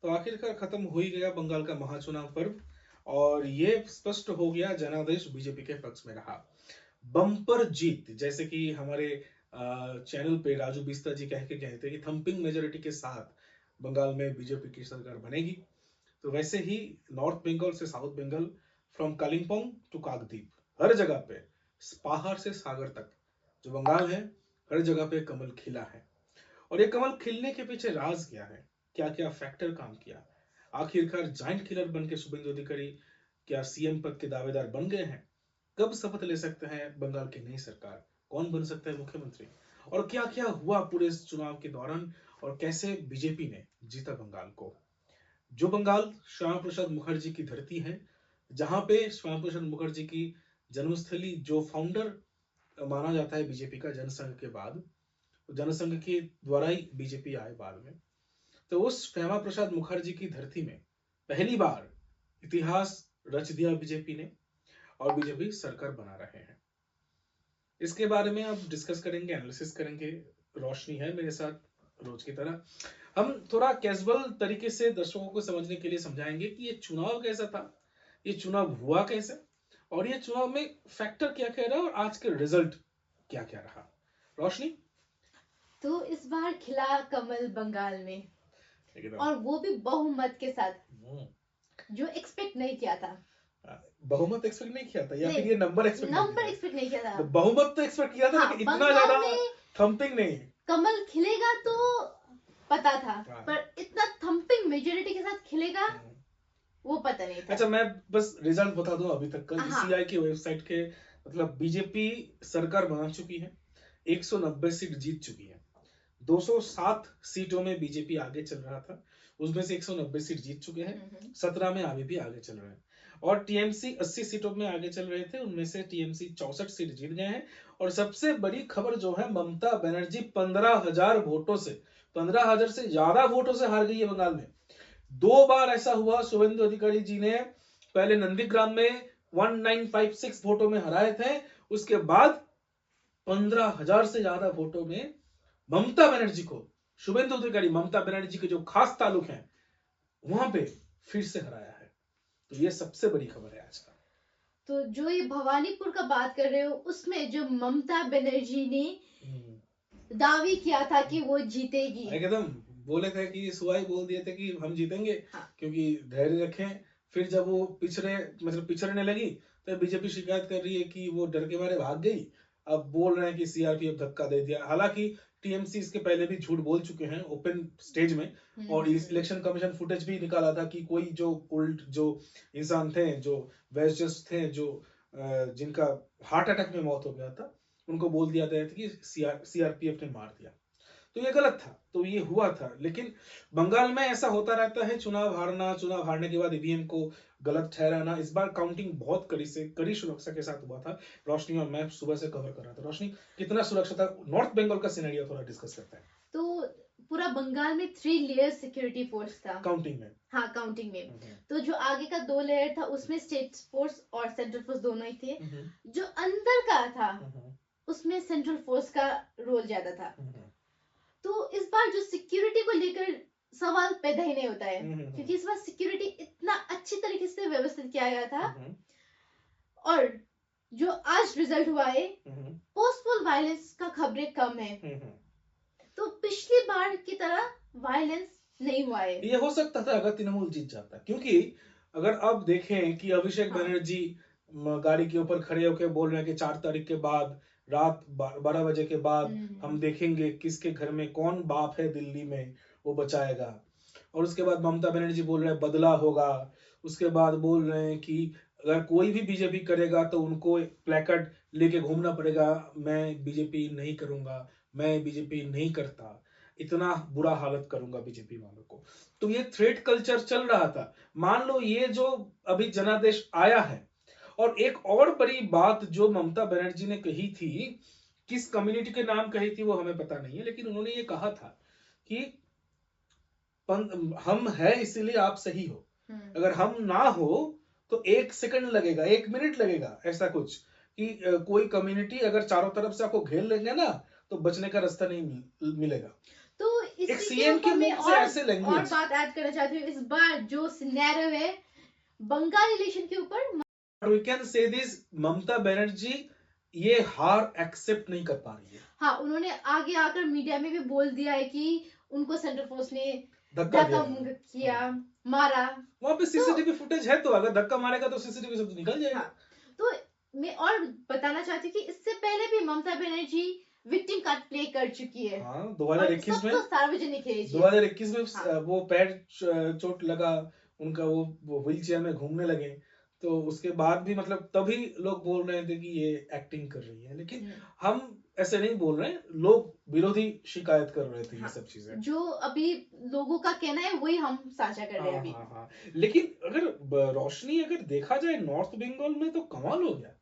तो आखिरकार खत्म हो ही गया बंगाल का महाचुनाव पर्व और ये स्पष्ट हो गया जनादेश बीजेपी के पक्ष में रहा। बम्पर जीत, जैसे कि हमारे चैनल पे राजू बिस्ता जी कह के गए थे कि थंपिंग मेजोरिटी के साथ बंगाल में बीजेपी की सरकार बनेगी। तो वैसे ही नॉर्थ बंगाल से south Bengal, from Kalimpong to Kakdwip, हर जगह पे पहाड़ से सागर तक जो बंगाल है, हर जगह पे कमल खिला है। और ये कमल खिलने के पीछे राज क्या है, क्या क्या फैक्टर काम किया, आखिरकार जाइंट किलर बन के शुभेंदु अधिकारी क्या सीएम पद के दावेदार बन गए हैं, कब शपथ ले सकते हैं बंगाल की नई सरकार, कौन बन सकता है मुख्यमंत्री, और क्या क्या हुआ पूरे इस चुनाव के दौरान, और कैसे बीजेपी ने जीता बंगाल को। जो बंगाल श्यामा प्रसाद मुखर्जी की धरती है, जहां पे श्यामा प्रसाद मुखर्जी की जन्मस्थली, जो फाउंडर माना जाता है बीजेपी का जनसंघ के बाद, जनसंघ के द्वारा ही बीजेपी आए बाद में, तो उस श्यामा प्रसाद मुखर्जी की धरती में पहली बार इतिहास रच दिया बीजेपी ने और बीजेपी सरकार बना रहे हैं। इसके बारे में अब डिस्कस करेंगे, एनालिसिस करेंगे। रोशनी है मेरे साथ रोज की तरह। हम थोड़ा कैजुअल तरीके से दर्शकों को समझने के लिए समझाएंगे कि ये चुनाव कैसा था, ये चुनाव हुआ कैसे, और ये चुनाव में फैक्टर क्या कह रहा है, और आज के रिजल्ट क्या क्या रहा। रोशनी। तो इस बार खिला कमल बंगाल में, और वो भी बहुमत के साथ, जो एक्सपेक्ट नहीं किया था। बहुमत एक्सपेक्ट नहीं किया था, या फिर ये नंबर एक्सपेक्ट नहीं किया था। बहुमत तो एक्सपेक्ट किया था, हाँ, लेकिन इतना ज्यादा थंपिंग नहीं। कमल खिलेगा तो पता था, पर इतना थंपिंग मेजोरिटी के साथ खिलेगा वो पता नहीं था। अच्छा, मैं बस रिजल्ट बता दूं अभी तक का। ईसीआई की वेबसाइट के, मतलब बीजेपी सरकार बना चुकी है, 190 सीट जीत चुकी है, 207 सीटों में बीजेपी आगे चल रहा था, उसमें से 190 सीट जीत चुके हैं, 17 में अभी भी आगे चल रहे हैं। और टीएमसी 80 सीटों में आगे चल रहे थे, उनमें से टीएमसी 64 सीट जीत गए हैं। और सबसे बड़ी खबर जो है, ममता बनर्जी 15,000 वोटों से, 15,000 से ज्यादा वोटों से हार गई है बंगाल में। 2 बार ऐसा हुआ, शुभेंदु अधिकारी जी ने पहले नंदीग्राम में 1956 वोटों में हराए थे, उसके बाद 15,000 से ज्यादा वोटों में ममता बनर्जी को, शुभेंदु अधिकारी ममता बनर्जी के जो खास ताल्लुक हैं वहां पे फिर से हराया है। तो ये सबसे बड़ी खबर है आज का। तो जो ये भवानीपुर का बात कर रहे हो, उसमें जो ममता बनर्जी ने दावी किया था कि वो जीतेगी, एकदम बोले थे कि सुहाई बोल दिए थे कि हम जीतेंगे, क्योंकि धैर्य रखें। फिर जब वो पिछड़ने लगी, तो बीजेपी शिकायत कर रही है कि वो डर के मारे भाग गई। अब बोल रहे हैं कि सीआरपीएफ धक्का दे दिया। हालांकि टीएमसी इसके पहले भी झूठ बोल चुके हैं ओपन स्टेज में, और इलेक्शन कमीशन फुटेज भी निकाला था कि कोई जो इंसान थे, जो वैश्यस थे, जो जिनका हार्ट अटैक में मौत हो गया था, उनको बोल दिया गया था कि सीआरपीएफ ने मार दिया। तो ये गलत था, तो ये हुआ था। लेकिन बंगाल में ऐसा होता रहता है, चुनाव हारने के बाद ईवीएम को गलत ठहराना। इस बार काउंटिंग बहुत कड़ी सुरक्षा के साथ हुआ था। रोशनी और मैं सुबह से कवर कर रहा था। रोशनी, कितना सुरक्षा था? नॉर्थ बंगाल का सिनेरियो थोड़ा डिस्कस करते हैं। तो पूरा बंगाल में 3 लेयर सिक्योरिटी फोर्स था काउंटिंग में। हाँ, काउंटिंग में। तो जो आगे का 2 लेयर था, उसमें स्टेट फोर्स और सेंट्रल फोर्स दोनों ही थे। जो अंदर का था, उसमें सेंट्रल फोर्स का रोल ज्यादा था। तो इस बार जो सिक्योरिटी को लेकर सवाल पैदा ही नहीं होता है, क्योंकि इस बार सिक्योरिटी इतना अच्छी तरीके से व्यवस्थित किया गया था। और जो आज रिजल्ट हुआ है, पोस्टपोल वायलेंस का खबरें कम है। तो पिछली बार की तरह वायलेंस नहीं हुआ है। ये हो सकता था अगर तृणमूल जीत जाता, क्योंकि अगर अब देखें कि अभिषेक बनर्जी गाड़ी के ऊपर खड़े होकर बोल रहे हैं कि 4 तारीख के बाद रात 12 बजे के बाद हम देखेंगे किसके घर में कौन बाप है दिल्ली में, वो बचाएगा। और उसके बाद ममता बनर्जी बोल रहे हैं बदला होगा। उसके बाद बोल रहे हैं कि अगर कोई भी बीजेपी करेगा तो उनको प्लेकार्ड लेके घूमना पड़ेगा, मैं बीजेपी नहीं करूंगा, मैं बीजेपी नहीं करता, इतना बुरा हालत करूंगा बीजेपी वालों को। तो ये थ्रेट कल्चर चल रहा था। मान लो ये जो अभी जनादेश आया है, और एक और बड़ी बात जो ममता बनर्जी ने कही थी, किस कम्युनिटी के नाम कही थी वो हमें पता नहीं है, लेकिन उन्होंने ये कहा था कि हम है इसीलिए आप सही हो, अगर हम ना हो तो 1 सेकंड लगेगा, 1 मिनट लगेगा, ऐसा कुछ कि कोई कम्युनिटी अगर चारों तरफ से आपको घेर लेंगे ना, तो बचने का रास्ता नहीं मिलेगा। तो एक इसी के सीएम के ऊपर मैं मुंह से ऐसे और लैंग्वेज। बात ऐड करना चाहती हूँ। इस बार जो सिनेरियो है बंगाल रिलेशन के ऊपर, we can say this, Mamata Banerjee ये हार एक्सेप्ट नहीं कर पा रही है। हाँ, उन्होंने आगे आकर मीडिया में भी बोल दिया है कि उनको सेंट्रल फोर्स ने धक्का धक्का दिया किया, हाँ। मारा। वहां पे तो सीसीटीवी फुटेज है, तो अगर धक्का मारेगा तो सीसीटीवी से तो निकल जाएगा। हाँ, तो मैं और बताना चाहती हूँ कि इससे पहले भी Mamata Banerjee victim card play कर चुकी है। हाँ, और 2021 सब में, तो सार्वजनिक है ये चीज। 2021 में हाँ। वो पैर चोट लगा उनका, वो व्हील चेयर में घूमने लगे, तो उसके बाद भी मतलब तभी लोग बोल रहे थे कि ये एक्टिंग कर रही है, लेकिन हम ऐसे नहीं बोल रहे हैं, लोग विरोधी शिकायत कर रहे थे। हाँ, ये सब चीजें जो अभी लोगों का कहना है वही हम साझा कर रहे हैं हाँ अभी। हाँ हाँ। लेकिन अगर रोशनी अगर देखा जाए नॉर्थ बंगाल में तो कमाल हो गया।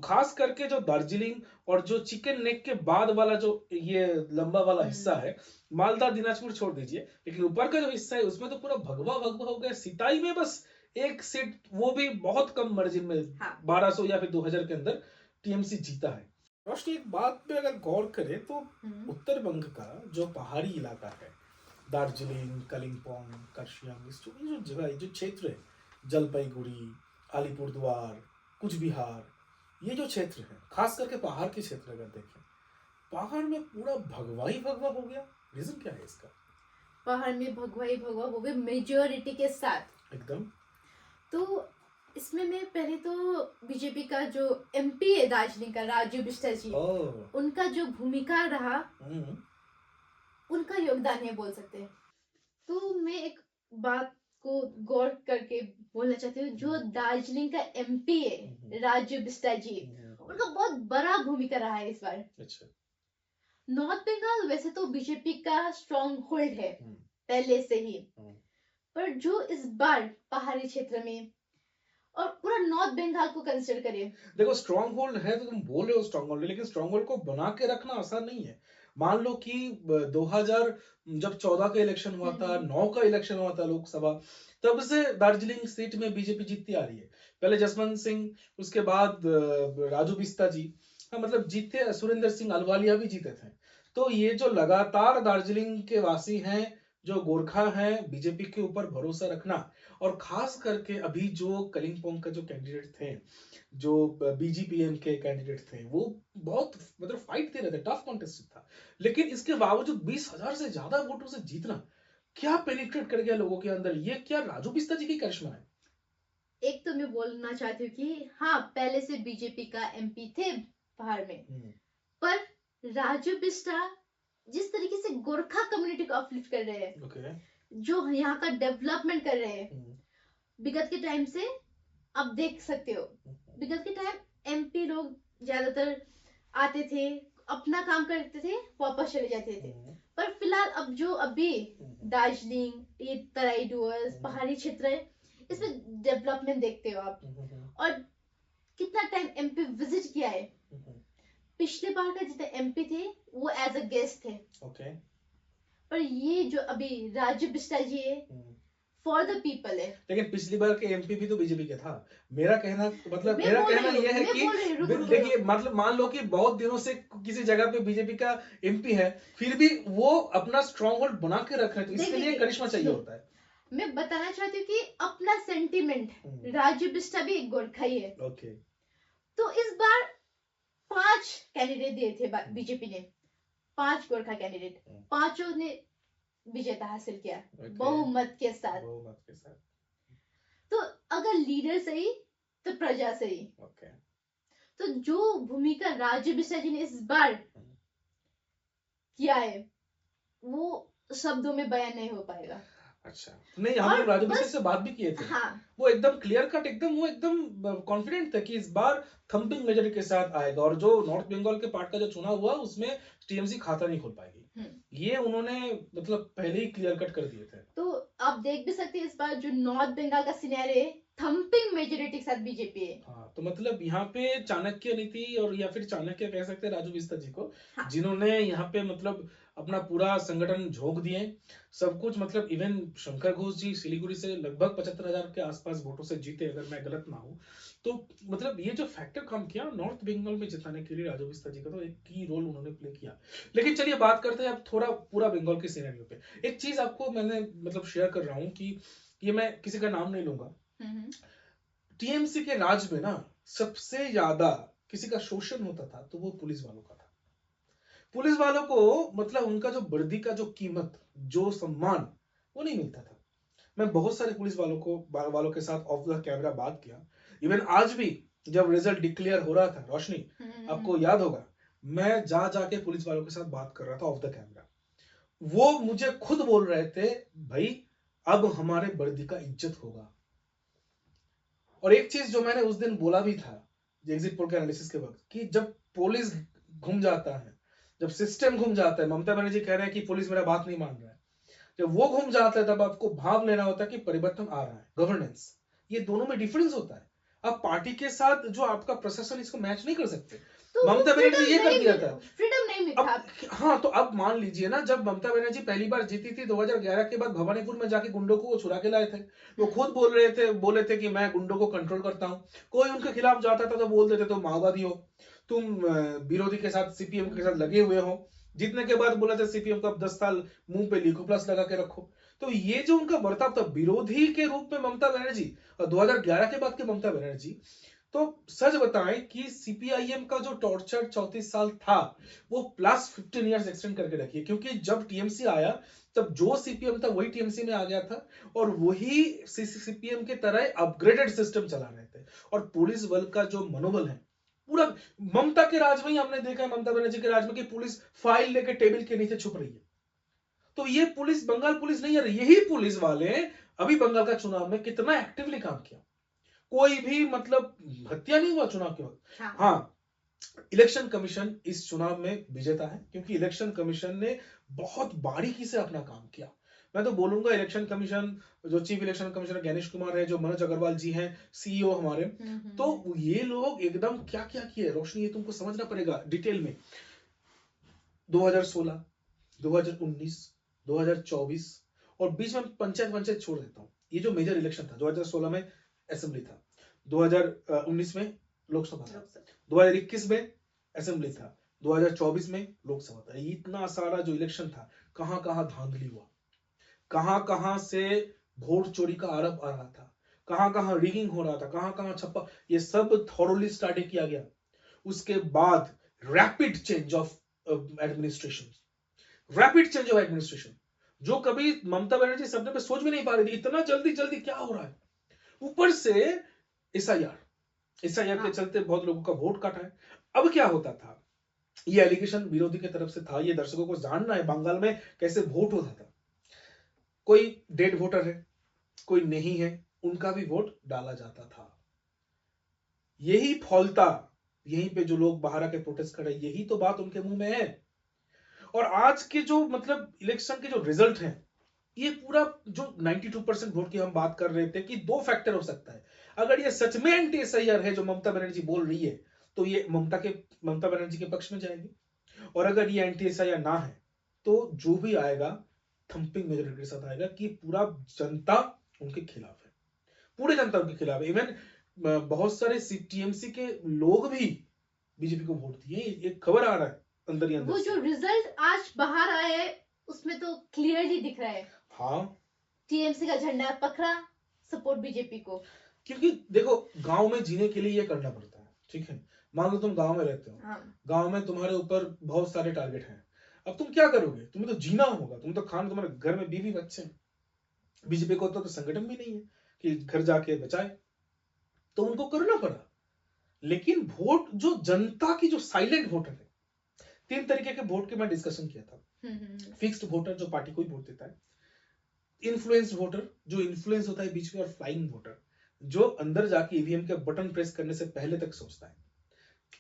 खास करके जो दार्जिलिंग और जो चिकन नेक के बाद वाला जो ये लंबा वाला हिस्सा है, मालदा दिनाजपुर छोड़ दीजिए, लेकिन ऊपर का जो हिस्सा है उसमें तो पूरा भगवा भगवा हो गया। सिताई में बस एक सीट, वो भी बहुत कम मार्जिन में, हाँ। 1200 या फिर 2000 के अंदर टीएमसी जीता है। रोशनी एक बात पे अगर गौर करें तो उत्तर बंग का जो पहाड़ी इलाका है, दार्जिलिंग, कालिम्पोंग, कार्शियांग, इस जो जगह, जो क्षेत्र है, जलपाईगुड़ी, अलीपुरद्वार, कुछ बिहार, ये जो क्षेत्र है, खास करके पहाड़ के क्षेत्र अगर देखें, पहाड़ में पूरा भगवा ही भगवा हो गया। रीजन क्या है इसका? पहाड़ में भगवा ही भगवा, वो भी मेजोरिटी के साथ एकदम। तो इसमें मैं पहले तो बीजेपी का जो एमपी है दार्जिलिंग का, राजू बिष्ट जी, उनका जो भूमिका रहा, उनका योगदान है बोल सकते हैं। तो मैं एक बात को गौर करके बोलना चाहती हूँ, जो दार्जिलिंग का एमपी है राजू बिस्टा जी, उनका बहुत बड़ा भूमिका रहा है इस बार। अच्छा। नॉर्थ बंगाल वैसे तो बीजेपी का स्ट्रॉन्ग होल्ड है पहले से ही, पर जो इस बार पहाड़ी क्षेत्र में और पूरा नॉर्थ बंगाल को कंसिडर करें, देखो स्ट्रॉन्ग होल्ड है तो तुम बोल रहे हो स्ट्रॉन्ग होल्ड, लेकिन स्ट्रॉन्ग होल्ड को बना के रखना आसान नहीं है। मान लो कि 2000 जब 14 का इलेक्शन हुआ था, 9 का इलेक्शन हुआ था लोकसभा, तब से दार्जिलिंग सीट में बीजेपी जीतती आ रही है। पहले जसवंत सिंह, उसके बाद राजू बिस्ता जी, हाँ मतलब जीते, सुरेंद्र सिंह अहलूवालिया भी जीते थे। तो ये जो लगातार दार्जिलिंग के वासी हैं, जो गोरखा हैं, बीजेपी के ऊपर भरोसा रखना, और खास करके अभी जो कलिम्पोंग का जो कैंडिडेट थे, जो बीजीपीएम के कैंडिडेट थे, वो बहुत मतलब फाइट दे रहे थे, टफ कॉन्टेस्ट था, लेकिन इसके बावजूद 20,000 से ज्यादा वोटों से जीतना क्या पेनिट्रेट कर गया लोगों के अंदर? ये क्या राजू बिस्ता जी की करिश्मा है? एक तो मैं बोलना चाहती हूँ कि हाँ, पहले से बीजेपी का एमपी थे पहाड़ में, पर राजू बिस्टा जिस तरीके से गोरखा कम्युनिटी को अपलिफ्ट कर रहे हैं, जो यहाँ का डेवलपमेंट कर रहे हैं, विगत के टाइम से आप देख सकते हो, विगत के टाइम एमपी लोग ज्यादातर आते थे, अपना काम करते थे, वापस चले जाते थे, पर फिलहाल अब जो अभी दार्जिलिंग, ये तराई डुवर्स, पहाड़ी क्षेत्र है, इसमें डेवलपमेंट देखते हो आप, और कितना टाइम एमपी विजिट किया है। पिछले बार का जितने एमपी थे वो एज अ गेस्ट थे, पर ये जो अभी राजू बिस्टा जी है, फॉर द पीपल है। लेकिन पिछली बार के एमपी भी तो बीजेपी के था। मेरा कहना मतलब मेरा कहना ये है कि देखिए, मतलब मान लो कि बहुत दिनों से किसी जगह पे बीजेपी का एमपी है, फिर भी वो अपना स्ट्रॉन्ग होल्ड बना के रख रहे हैं, तो इसके लिए करिश्मा चाहिए होता है। मैं बताना चाहती हूँ कि अपना सेंटिमेंट, राजू बिस्टा भी एक गोरखा ही है। तो इस बार 5 कैंडिडेट दिए थे बीजेपी ने, 5 गोरखा कैंडिडेट, 5 ने विजेता हासिल किया बहुमत के साथ। तो अगर लीडर सही तो प्रजा सही। तो जो भूमिका राजू बिस्टा जी ने इस बार किया है वो शब्दों में बयान नहीं हो पाएगा। अच्छा, नहीं हम लोग राजू बिस्टा से बात भी किए थे। हाँ। वो एकदम क्लियर कट, वो एकदम कॉन्फिडेंट थे कि इस बार थंपिंग मेजॉरिटी के साथ आएगा, और जो नॉर्थ बंगाल के पार्ट का जो चुनाव हुआ उसमें टीएमसी खाता नहीं खोल पाएगी, ये उन्होंने मतलब पहले ही क्लियर कट कर दिए थे। तो आप देख भी सकते हैं इस बार जो नॉर्थ बंगाल का सिनेरियो है, थंपिंग मेजॉरिटी के साथ बीजेपी है। हाँ, तो मतलब यहाँ पे चाणक्य नीति, और या फिर चाणक्य कह सकते हैं राजू बिस्ता जी को, जिन्होंने यहाँ पे मतलब अपना पूरा संगठन झोंक दिए, सब कुछ, मतलब इवन शंकर घोष जी सिलीगुड़ी से लगभग 75,000 के आसपास वोटों से जीते, अगर मैं गलत ना हूं। तो मतलब ये जो फैक्टर काम किया नॉर्थ बंगाल में जिताने के लिए राजू बिस्ता जी का, तो एक की रोल उन्होंने प्ले किया। लेकिन चलिए बात करते हैं अब थोड़ा पूरा बंगाल के सिनेरियो पे। एक चीज आपको मैंने मतलब शेयर कर रहा हूँ कि ये मैं किसी का नाम नहीं लूंगा, टीएमसी के राज में ना सबसे ज्यादा किसी का शोषण होता था तो वो पुलिस वालों का था। पुलिस वालों को मतलब उनका जो वर्दी का जो कीमत, जो सम्मान, वो नहीं मिलता था। मैं बहुत सारे पुलिस वालों के साथ ऑफ द कैमरा बात किया। इवन आज भी जब रिजल्ट डिक्लेयर हो रहा था, रोशनी आपको याद होगा, मैं जा जाके पुलिस वालों के साथ बात कर रहा था ऑफ द कैमरा। वो मुझे खुद बोल रहे थे, भाई अब हमारे वर्दी का इज्जत होगा। और एक चीज जो मैंने उस दिन बोला भी था एग्जिट पोल के एनालिसिस के वक्त, कि जब पुलिस घूम जाता है, जब सिस्टम घूम जाता है, ममता बनर्जी कह रहे हैं कि पुलिस मेरा बात नहीं मान रहा है, जब वो घूम जाता है तब आपको भाव लेना होता है कि परिवर्तन आ रहा है, गवर्नेंस। ये दोनों में डिफरेंस होता है। आप पार्टी के साथ जो आपका प्रशासन, इसको मैच नहीं कर सकते। तो ममता बनर्जी ये कर दिया था, फ्रीडम नहीं मिला। हाँ, तो अब मान लीजिए ना, जब ममता बनर्जी पहली बार जीती थी 2011 के बाद, भवानीपुर में जाके गुंडों को छुड़ा के लाए थे। वो खुद बोले थे कि मैं गुंडों को कंट्रोल करता हूँ। कोई उनके खिलाफ जाता था तो बोल देते तुम माओवादी हो, तुम विरोधी के साथ, सीपीएम के साथ लगे हुए हो। जीतने के बाद बोला था सीपीएम को अब 10 साल मुंह पे लिखो प्लस लगा के रखो। तो ये जो उनका बर्ताव था विरोधी के रूप में ममता बनर्जी, और 2011 के बाद के ममता बनर्जी, तो सच बताएं कि सीपीआईएम का जो टॉर्चर 34 साल था, वो प्लस 15 इयर्स एक्सटेंड करके रखिए, क्योंकि जब टीएमसी आया तब जो सीपीएम था वही टीएमसी में आ गया था, और वही सीपीएम के तरह अपग्रेडेड सिस्टम चला रहे थे। और पुलिस बल का जो मनोबल है पूरा, ममता के राज में ही हमने देखा है, ममता बनर्जी के राज में, कि पुलिस फाइल लेके टेबल के नीचे छुप रही है। तो ये पुलिस, बंगाल पुलिस नहीं है, यही पुलिस वाले अभी बंगाल का चुनाव में कितना एक्टिवली काम किया। कोई भी मतलब हत्या नहीं हुआ चुनाव के वक्त। हाँ, इलेक्शन कमीशन इस चुनाव में विजेता है, क्योंकि इलेक्शन कमीशन ने बहुत बारीकी से अपना काम किया। मैं तो बोलूंगा इलेक्शन कमीशन, जो chief election commissioner Gyanesh Kumar है, जो मनोज अग्रवाल जी हैं सीईओ हमारे, तो ये लोग एकदम क्या क्या किए रोशनी, ये तुमको समझना पड़ेगा डिटेल में। 2016, 2019, 2024 और बीच में पंचायत छोड़ देता हूं। ये जो मेजर इलेक्शन था, 2016 में असेंबली था, 2019 में लोकसभा था, 2021 में असेंबली था, 2024 में लोकसभा था। इतना सारा जो इलेक्शन था, कहां कहां धांधली हुआ, कहां कहां से वोट चोरी का आरोप आ रहा था, कहां कहां रिगिंग हो रहा था, कहां कहां छप्पा, ये सब थॉरोली स्टडी किया गया। उसके बाद रैपिड चेंज ऑफ एडमिनिस्ट्रेशन, जो कभी ममता बनर्जी सपने में सोच भी नहीं पा रही थी, इतना जल्दी जल्दी क्या हो रहा है। ऊपर से एसआईआर के चलते बहुत लोगों का वोट काटा है। अब क्या होता था, ये एलिगेशन विरोधी की तरफ से था, ये दर्शकों को जानना है बंगाल में कैसे वोट होता था। कोई डेड वोटर है, कोई नहीं है, उनका भी वोट डाला जाता था। यही फौलता, यहीं पे जो लोग बाहर आके प्रोटेस्ट कर रहे हैं, यही तो बात उनके मुंह में है। और आज के जो मतलब इलेक्शन के जो रिजल्ट हैं, ये पूरा जो 92% वोट की हम बात कर रहे थे कि दो फैक्टर हो सकता है। अगर ये सच में एंटी एसआईआर है जो ममता बनर्जी बोल रही है, तो ये ममता बनर्जी के पक्ष में जाएगी, और अगर ये एंटी एसआईआर ना है तो जो भी आएगा थंपिंग मेजोरिटी के साथ आएगा, कि पूरा जनता उनके खिलाफ है, पूरी जनता उनके खिलाफ है। इवन बहुत सारे टीएमसी के लोग भी बीजेपी को वोट दिए, एक खबर आ रहा है अंदर ही अंदर। वो जो रिजल्ट आज बाहर आए हैं उसमें तो क्लियरली दिख रहा है, हाँ, टीएमसी का झंडा पकड़ा, सपोर्ट बीजेपी को। क्योंकि देखो, गांव में जीने के लिए ये करना पड़ता है, ठीक है। मान लो तुम गांव में रहते हो, हाँ। गांव में तुम्हारे ऊपर बहुत सारे टारगेट हैं, अब तुम क्या करोगे, तुम्हें तो जीना होगा, तुम तो खाना, तुम्हारे घर में बीवी बच्चे हैं। बीजेपी को तो संगठन भी नहीं है कि घर जाके बचाए, तो उनको करना पड़ा। लेकिन वोट, जो जनता की जो साइलेंट वोटर है, 3 तरीके के वोट के मैं डिस्कशन किया था। फिक्स्ड वोटर जो पार्टी को ही वोट देता है, इन्फ्लुएंस्ड वोटर जो इन्फ्लुएंस होता है बीच में, और फ्लाइंग वोटर जो अंदर जाके ईवीएम के बटन प्रेस करने से पहले तक सोचता है।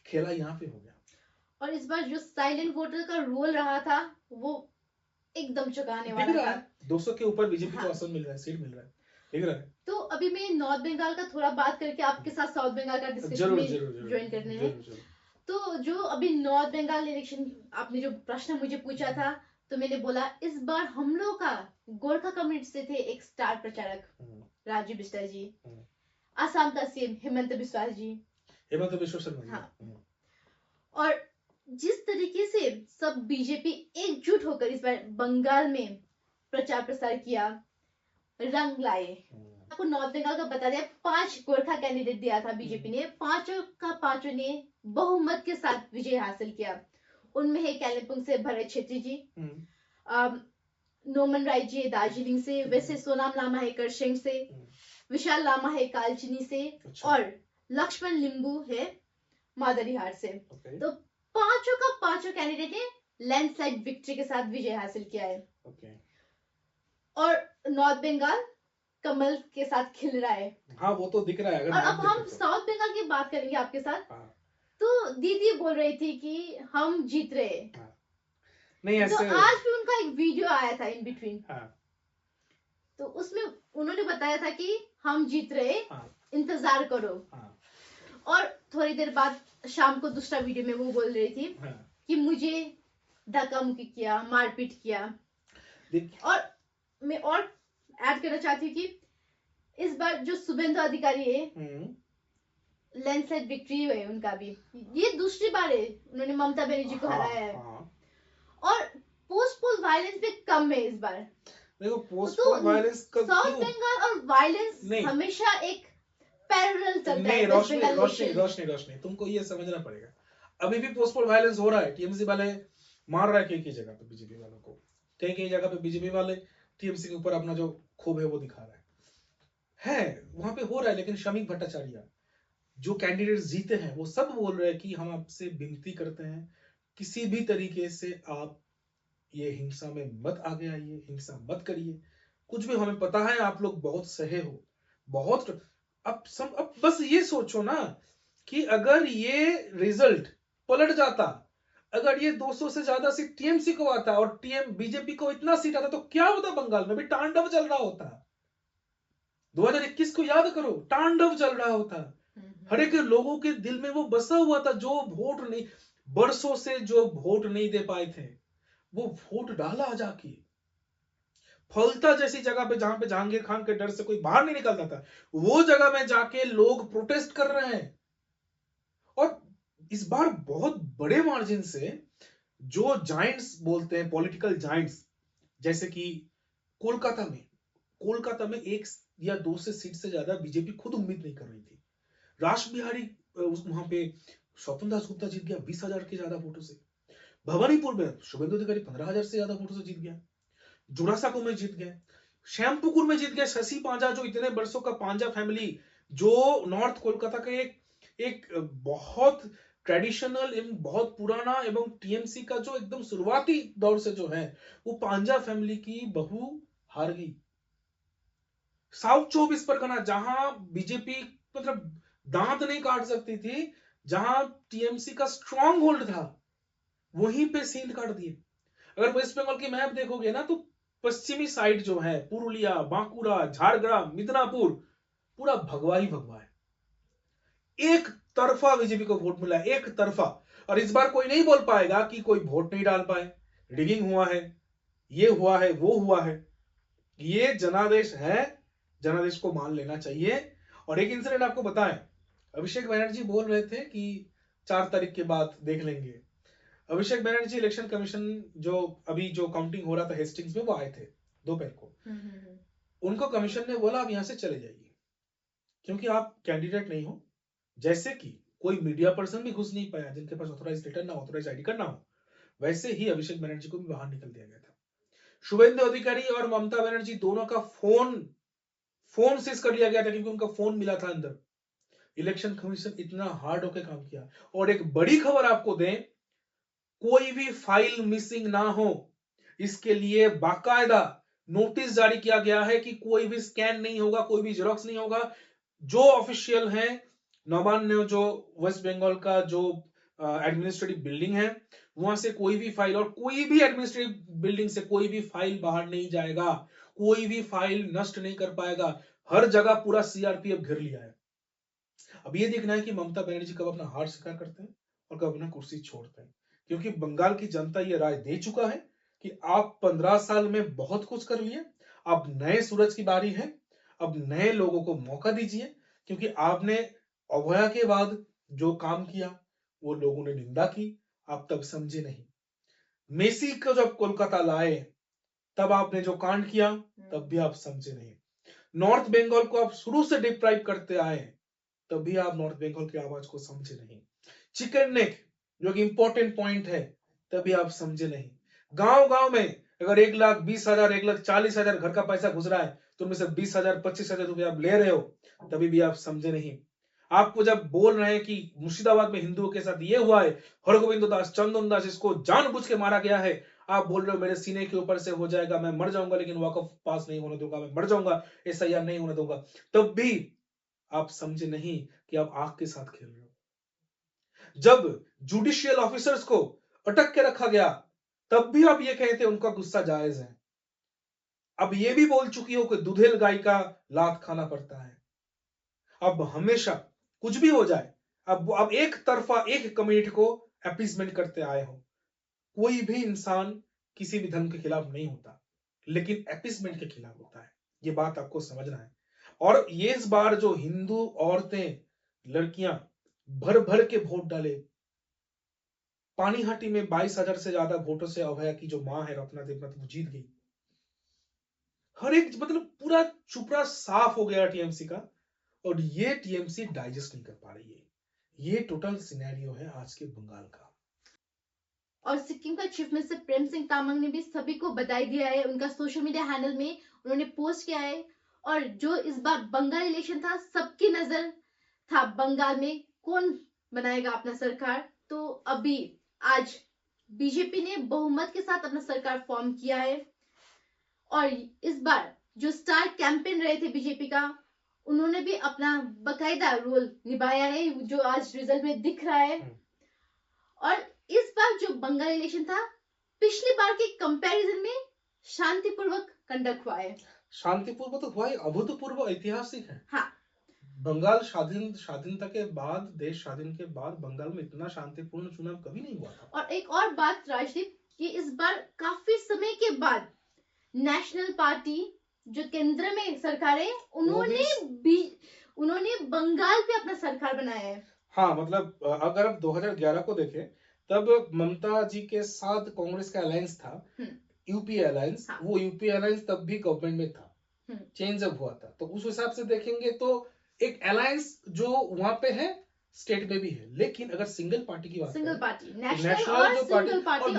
खेला यहाँ पे हो गया। और इस बार जो साइलेंट वोटर का रोल रहा था वो एकदम चौंकाने वाला था। 200 के ऊपर बीजेपी को आसन मिल रहा है, सीट मिल रहा है, दिख रहा है। तो अभी मैं नॉर्थ बंगाल का थोड़ा बात करके आपके साथ साउथ बंगाल का डिस्कशन में ज्वाइन करने हैं। तो जो अभी नॉर्थ बंगाल इलेक्शन, आपने जो प्रश्न मुझे पूछा था, तो मैंने बोला इस बार हम लोग का गोरखा कम्युनिटी से थे एक स्टार प्रचारक राजू बिस्टा जी, आसाम का सीएम हेमंत बिस्वा जी, हेमंत बिस्वा शर्मा जी। हाँ। और जिस तरीके से सब बीजेपी एकजुट होकर इस बार बंगाल में प्रचार प्रसार किया, रंग लाए। आपको नॉर्थ बंगाल का बता दिया, 5 गोरखा कैंडिडेट दिया था बीजेपी ने, पांचों का पांचों ने बहुमत के साथ विजय हासिल किया। उनमें है कालिम्पोंग से भरत छेत्री जी, नोमन राय जी दार्जिलिंग से, वैसे सोनाम लामा है करशेंग से, विशाल लामा है कालचिनी से, और लक्ष्मण लिंबू है मादरीहार से। तो पांचों का पांचों कैंडिडेट ने लैंडस्लाइड विक्ट्री के साथ विजय हासिल किया है। और नॉर्थ बंगाल कमल के साथ खिल रहा है। हाँ, वो तो दिख रहा है। अगर और अब हम साउथ बंगाल की बात करेंगे आपके साथ। तो दीदी बोल रही थी कि हम जीत रहे। नहीं ऐसे। तो आज भी उनका एक वीडियो आया था इन बिटवीन। तो उसमें उन्होंने बताया था कि हम जीत रहे, इंतजार करो। और थोड़ी देर बाद शाम को दूसरा वीडियो में वो बोल रही थी कि मुझे धक्का मुक्की किया, मारपीट किया। और मैं और ऐड करना चाहती हूँ कि इस बार जो शुभेंदु अधिकारी है, लैंडस्लाइड विक्ट्री है उनका भी, ये दूसरी बार है उन्होंने ममता बनर्जी को हराया है। और पोस्ट पोल वायलेंस भी कम है इस बार। देखो पोस्ट पोल वायलेंस का साउथ बंगाल और वायलेंस हमेशा एक पैरेलल चलता है। रोशनी तुमको ये समझना पड़ेगा, अभी भी पोस्ट पोल वायलेंस हो रहा है। टीएमसी वाले मार रहा है कई जगह पे बीजेपी वालों को, कई जगह पे बीजेपी वाले टीएमसी के ऊपर अपना जो खूब है वो दिखा रहा है वहां पे हो रहा है। लेकिन श्रमिक भट्टाचार्य जो कैंडिडेट्स जीते हैं वो सब बोल रहे हैं कि हम आपसे विनती करते हैं किसी भी तरीके से आप ये हिंसा में मत आगे आइए, हिंसा मत करिए। कुछ भी हमें पता है आप लोग बहुत सहे हो, बहुत। अब बस ये सोचो ना कि अगर ये रिजल्ट पलट जाता, अगर ये 200 से ज्यादा सीट टीएमसी को आता और बीजेपी को इतना सीट आता तो क्या होता? बंगाल में भी तांडव चल रहा होता। 2021 को याद करो, तांडव चल रहा होता। हर एक लोगों के दिल में वो बसा हुआ था, जो वोट नहीं, बरसों से जो वोट नहीं दे पाए थे वो वोट डाला जाके। फलता जैसी जगह पे, जहां पे जहांगीर खान के डर से कोई बाहर नहीं निकलता था, वो जगह में जाके लोग प्रोटेस्ट कर रहे हैं। और इस बार बहुत बड़े मार्जिन से जो जायंट्स बोलते हैं, पॉलिटिकल जायंट्स, जैसे कि कोलकाता में 1 या 2 से सीट से ज्यादा बीजेपी खुद उम्मीद नहीं कर रही थी। राश बिहारी वहां पे स्वपन दास गुप्ता जीत गया 20,000 के ज्यादा वोटों से। भवानीपुर में शुभेंदु अधिकारी 15,000 से ज्यादा वोटों से जीत गया। जुरासाको में जीत गए, श्यामपुकुर में जीत गया शशि पांजा, जो इतने वर्षों का पांजा फैमिली, जो नॉर्थ कोलकाता का एक बहुत ट्रेडिशनल एवं बहुत पुराना एवं टीएमसी का जो एकदम शुरुआती दौर से जो है वो पांजा फैमिली की बहू हार गई। साउथ 24 परगना, जहां बीजेपी मतलब दांत नहीं काट सकती थी, जहां टीएमसी का स्ट्रॉन्ग होल्ड था, वहीं पे सील काट दिए। अगर वेस्ट बंगाल की मैप देखोगे ना तो पश्चिमी साइड जो है, पुरुलिया, बांकुड़ा, झारग्राम, मिदनापुर, पूरा भगवा ही भगवा है। एक तरफा बीजेपी को वोट मिला, एक तरफा। और इस बार कोई नहीं बोल पाएगा कि कोई वोट नहीं डाल पाए, रिगिंग हुआ है, ये हुआ है, वो हुआ है। ये जनादेश है, जनादेश को मान लेना चाहिए। और एक इंसिडेंट आपको बताएं, अभिषेक बनर्जी बोल रहे थे कि 4 तारीख के बाद देख लेंगे। अभिषेक बनर्जी इलेक्शन कमीशन जो अभी जो काउंटिंग हो रहा था हेस्टिंग्स में, वो आए थे दोपहर को। उनको कमीशन ने बोला आप यहां से चले जाइए, क्योंकि आप कैंडिडेट नहीं हो। जैसे कि कोई मीडिया पर्सन भी घुस नहीं पाया जिनके पास ऑथोराइज लेटर ना, ऑथोराइज आईडी कार्ड ना हो, वैसे ही अभिषेक बनर्जी को भी बाहर निकल दिया गया था। शुभेंदु अधिकारी और ममता बनर्जी दोनों का फोन सीज कर लिया गया था, क्योंकि उनका फोन मिला था अंदर। इलेक्शन कमीशन इतना हार्ड होकर काम किया। और एक बड़ी खबर आपको दें, कोई भी फाइल मिसिंग ना हो, इसके लिए बाकायदा नोटिस जारी किया गया है कि कोई भी स्कैन नहीं होगा, कोई भी जेरोक्स नहीं होगा। जो ऑफिशियल है नवान्न, जो वेस्ट बंगाल का जो एडमिनिस्ट्रेटिव बिल्डिंग है, वहां से कोई भी फाइल, और कोई भी एडमिनिस्ट्रेटिव बिल्डिंग से कोई भी फाइल बाहर नहीं जाएगा, कोई भी फाइल नष्ट नहीं कर पाएगा। हर जगह पूरा सीआरपीएफ घेर लिया है। अब ये देखना है कि ममता बनर्जी कब अपना हार स्वीकार करते हैं और कब अपना कुर्सी छोड़ते हैं, क्योंकि बंगाल की जनता ये राय दे चुका है कि आप 15 साल में बहुत कुछ कर लिए, अब नए सूरज की बारी है, अब नए लोगों को मौका दीजिए, क्योंकि आपने अभया के बाद जो काम किया वो लोगों ने निंदा की, आप तब समझे नहीं। मेसी को जब कोलकाता लाए तब आपने जो कांड किया तब भी आप समझे नहीं। नॉर्थ बंगाल को आप शुरू से डिप्राइव करते आए तब भी आप नॉर्थ बंगाल की आवाज को समझे नहीं। चिकन नेक जो कि इंपॉर्टेंट पॉइंट है तभी आप समझे नहीं। गांव गांव में अगर 1,20,000 1,40,000 घर का पैसा घुस रहा है तो उनमें से 20,000 25,000 रुपए आप ले रहे हो, तभी भी आप समझे नहीं। आपको जब बोल रहे हैं कि मुर्शिदाबाद में हिंदुओं के साथ ये हुआ है, हरगोविंद दास चंदन दास इसको जानबूझ के मारा गया है, आप बोल रहे हो मेरे सीने के ऊपर से हो जाएगा, मैं मर जाऊंगा लेकिन वकफ पास नहीं होने दूंगा, मैं मर जाऊंगा, एसआईआर नहीं होने दूंगा, तब भी आप समझे नहीं कि आप आग के साथ खेल रहे हो। जब जुडिशियल ऑफिसर्स को अटक के रखा गया तब भी आप ये कहते उनका गुस्सा जायज है। अब ये भी बोल चुकी हो कि दुधेल गाय का लात खाना पड़ता है। अब हमेशा कुछ भी हो जाए, अब एक तरफा एक कम्युनिटी को अपीसमेंट करते आए हो। कोई भी इंसान किसी भी धर्म के खिलाफ नहीं होता, लेकिन अपीसमेंट के खिलाफ होता है, ये बात आपको समझना है। और ये इस बार जो हिंदू औरतें लड़कियां भर भर के वोट डाले, पानीहाटी में 22,000 से ज्यादा वोटों से अभया की जो मां है रत्ना देवनाथ वो जीत गई। हर एक मतलब पूरा चुपड़ा साफ हो गया टीएमसी का, और ये टीएमसी डाइजेस्ट नहीं कर पा रही है। ये टोटल सिनेरियो है आज के बंगाल का। और सिक्किम का चीफ मिनिस्टर प्रेम सिंह तामांग ने भी सभी को बधाई दिया है। उनका सोशल मीडिया हैंडल में उन्होंने पोस्ट किया है। और जो इस बार बंगाल इलेक्शन था, सबकी नजर था बंगाल में कौन बनाएगा अपना सरकार। तो अभी आज बीजेपी ने बहुमत के साथ अपना सरकार फॉर्म किया है। और इस बार जो स्टार कैंपेन रहे थे बीजेपी का, उन्होंने भी अपना बकायदा रोल निभाया है, जो आज रिजल्ट में दिख रहा है। और इस बार जो बंगाल इलेक्शन था, पिछली बार के कंपैरिजन में शांतिपूर्वक कंडक्ट हुआ है। शांतिपूर्वक तो हुआ है, अभूतपूर्व ऐतिहासिक है। हाँ, बंगाल स्वाधीनता के बाद, देश स्वाधीन के बाद बंगाल में इतना शांतिपूर्ण चुनाव कभी नहीं हुआ था। और एक और बात राजदीप, कि इस बार काफी समय के बाद नेशनल पार्टी जो केंद्र में सरकार है, उन्होंने बंगाल पे अपना सरकार बनाया है। हाँ, मतलब अगर आप 2011 को देखें तब ममता जी के साथ कांग्रेस का अलायंस था, यूपी अलायंस। हाँ। वो यूपी अलायंस तब भी गवर्नमेंट में था, चेंज अब हुआ था, तो उस हिसाब से देखेंगे तो एक अलायंस जो वहां पे है स्टेट में भी है। लेकिन अगर सिंगल पार्टी की बात सिंगल पार्टी, नेशनल जो पार्टी, और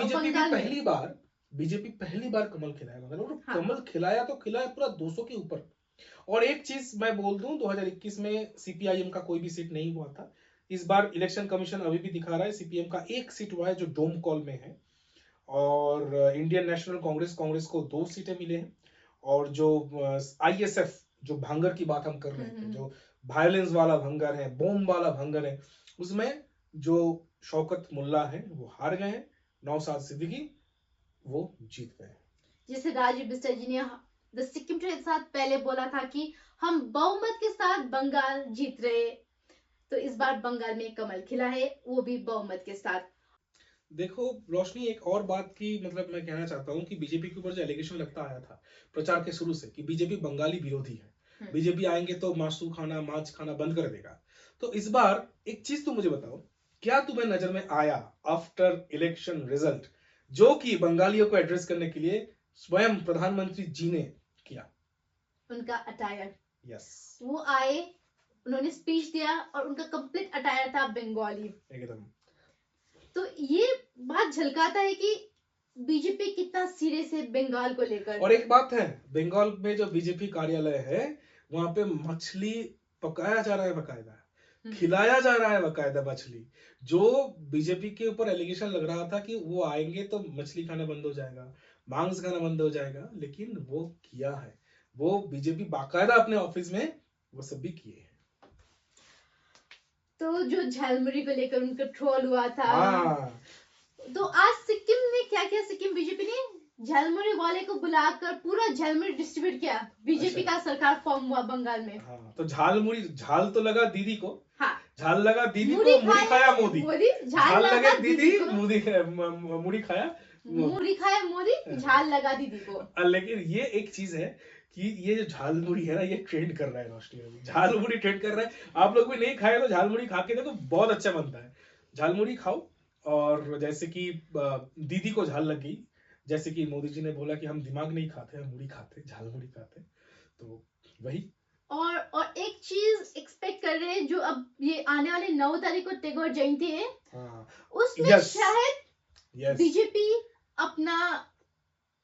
बीजेपी पहली बार कमल खिलाया, मतलब हाँ। कमल खिलाया तो खिलाया पूरा 200 के ऊपर। और एक चीज मैं बोल दूं, 2021 में सीपीआईएम का कोई भी सीट नहीं हुआ था। इस बार इलेक्शन कमीशन अभी भी दिखा रहा है सीपीएम का एक सीट हुआ है जो डोम कॉल में है, और इंडियन नेशनल कांग्रेस को 2 सीटें मिले हैं। और जो आईएसएफ जो भंगर की बात हम कर रहे थे, जो वायलेंस वाला भंगर है, बॉम्ब वाला भंगर है, उसमें जो शौकत मुल्ला है वो हार गए हैं, नौशाद सिद्दीकी वो जीत गए। जैसे राजीव बिस्टर जी ने द सिक्किम के साथ पहले बोला था कि हम बहुमत के साथ बंगाल जीत रहे, तो इस बार बंगाल में कमल खिला है, वो भी बहुमत के साथ। देखो रोशनी, एक और बात की मतलब मैं कहना चाहता हूँ कि बीजेपी के ऊपर जो एलिगेशन लगता आया था प्रचार के शुरू से कि बीजेपी बंगाली विरोधी है, बीजेपी आएंगे तो मांस खाना बंद कर देगा, तो इस बार एक चीज तुम मुझे बताओ, क्या तुम्हें नजर में आया आफ्टर इलेक्शन रिजल्ट जो कि बंगालियों को एड्रेस करने के लिए स्वयं प्रधानमंत्री जी ने किया? उनका अटायर, यस, वो आए, उन्होंने स्पीच दिया और उनका कंप्लीट अटायर था बंगाली एकदम। तो ये बात झलकाता है कि बीजेपी कितना सीरियस है बंगाल को लेकर। और एक बात है, बंगाल में जो बीजेपी कार्यालय है वहां पे मछली पकाया जा रहा है बकायदा, खिलाया जा रहा है बकायदा मछली। जो बीजेपी के ऊपर एलिगेशन लग रहा था कि वो आएंगे तो मछली खाना बंद हो जाएगा, मांस खाना बंद हो जाएगा, लेकिन वो किया है, वो बीजेपी बाकायदा अपने ऑफिस में वो सब भी किए हैं। तो जो झालमुड़ी को लेकर उनका ट्रोल हुआ था, तो आज सिक्किम में क्या किया, सिक्किम बीजेपी ने झालमुड़ी वाले को बुलाकर पूरा झालमुड़ी डिस्ट्रीब्यूट किया। बीजेपी का सरकार फॉर्म हुआ बंगाल में। हाँ, तो झाल तो लगा दीदी को, हाँ, झाल लगा दीदी को, मुड़ी खाया मोदी, झाल लगे दीदी मुड़ी खाया मूढ़ी खाया मूढ़ी, झाल लगा दीदी को। लेकिन ये एक चीज है कि ये जो झाल मुड़ी है ना, ये ट्रेंड कर रहा है रोशनी अभी, झाल मुड़ी ट्रेंड कर रहा है। आप लोग भी नहीं खाए तो झाल मुड़ी खा के देखो, बहुत अच्छा बनता है। झाल मुड़ी खाओ, और जैसे कि दीदी को झाल लग गई, जैसे कि मोदी जी ने बोला कि हम दिमाग नहीं खाते, हम मुड़ी खाते, झाल मुड़ी खाते, तो वही। और एक चीज एक्सपेक्ट कर रहे हैं, जो अब ये आने वाले 9 तारीख को टैगोर जयंती है, हाँ, उसमें शायद यस, बीजेपी अपना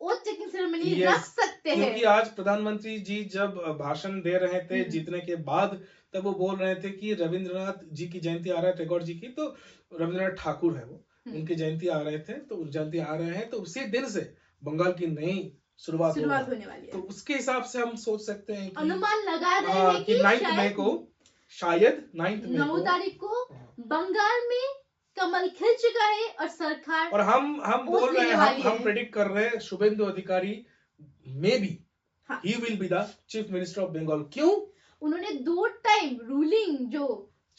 ओथ टेकिंग सेरेमनी Yes, रख सकते हैं। क्योंकि आज प्रधानमंत्री जी जब भाषण दे रहे थे जीतने के बाद, तब वो बोल रहे थे कि रविंद्रनाथ जी की जयंती आ रहा है, टैगोर जी की, तो रविंद्रनाथ ठाकुर है वो, उनकी जयंती आ रहे थे, तो जयंती आ रहे हैं, तो उसी दिन से बंगाल की नई शुरुआत होने वाली है। तो उसके हिसाब से हम सोच सकते हैं कि अनुमान लगा रहे हैं कि 9 मई को, शायद 9 तारीख को बंगाल में कमल खिल चुका है और सरकार, और हम बोल रहे हैं, हम प्रेडिक्ट कर रहे हैं, Suvendu Adhikari may be he will be the chief minister of Bengal. क्यों? उन्होंने 2 टाइम रूलिंग जो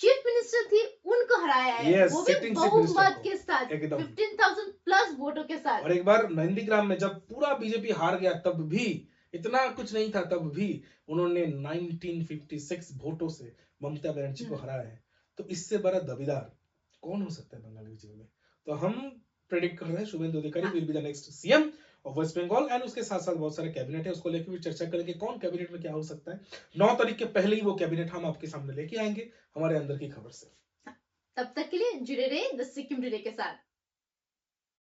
चीफ मिनिस्टर थी उनको हराया है। Yes, वो भी बहुमत के साथ, 15,000 प्लस वोटों के साथ। और एक बार नंदीग्राम में जब पूरा बीजेपी हार गया, तब भी इतना कुछ नहीं था, तब भी उन्होंने 1956 वोटों से ममता बनर्जी को हराया है। तो इससे बड़ा दावेदार कौन हो सकता है बंगाल रीजन में? तो हम प्रेडिक्ट कर रहे हैं Suvendu Adhikari will be the next CM of West Bengal. And उसके साथ साथ बहुत सारे कैबिनेट है, उसको लेकर भी चर्चा करेंगे, कौन कैबिनेट में क्या हो सकता है। 9 तारीख के पहले ही वो कैबिनेट हम आपके सामने लेके आएंगे, हमारे अंदर की खबर से। तब तक के लिए जुड़े रहे द सिक्किम टुडे के साथ।